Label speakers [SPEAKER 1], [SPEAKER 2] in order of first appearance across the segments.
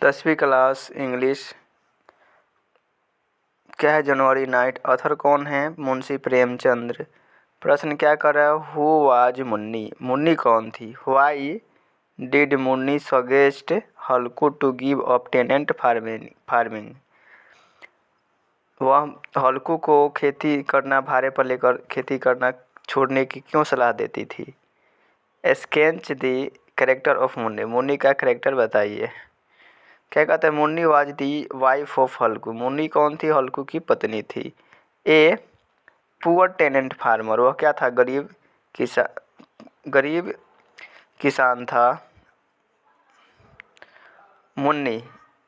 [SPEAKER 1] 10वीं class English. क्या है जनवरी नाइट? ऑथर कौन है? मुंशी प्रेमचंद्र। प्रश्न क्या कर रहा है? Who was Munni? मुन्नी कौन थी? Why did Munni suggest Halku to give up tenant farming? वह हल्कू को खेती करना भाड़े पर लेकर खेती करना छोड़ने की क्यों सलाह देती थी? Sketch the character of Munni. Munni का कैरेक्टर बताइए। क्या कहते हैं? Munni was the wife of हल्कू। मुन्नी कौन थी? हल्कू की पत्नी थी। A poor tenant farmer. वह क्या था? गरीब किसान था। Munni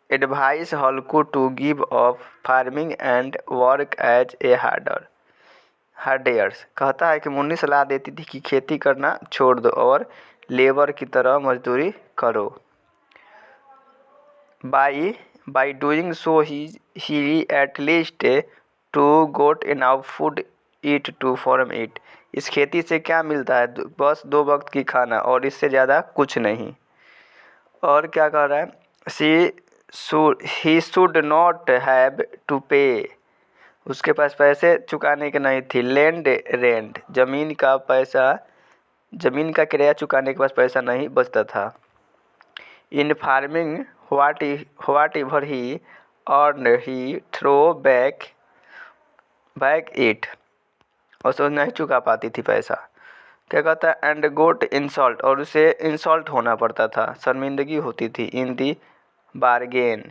[SPEAKER 1] advice Halku to give up farming and work as a हार्डियर्स। कहता है कि मुन्नी सलाह देती थी कि खेती करना छोड़ दो और लेबर की तरह मजदूरी करो। By doing so he at least to got enough food eat to farm it. इस खेती से क्या मिलता है? बस 2 वक्त की खाना और इससे ज़्यादा कुछ नहीं। और क्या कह रहा है? He should not have to pay. उसके पास पैसे चुकाने के नहीं थी। लेंड रेंट ज़मीन का किराया चुकाने के पास पैसा नहीं बचता था। In farming whatever he earn he throw back it. और उसको नहीं चुका पाती थी पैसा। क्या कहता है? And got insult. और उसे इंसल्ट होना पड़ता था, शर्मिंदगी होती थी। In the bargain.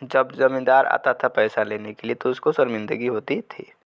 [SPEAKER 1] जब जमींदार आता था पैसा लेने के लिए तो उसको शर्मिंदगी होती थी।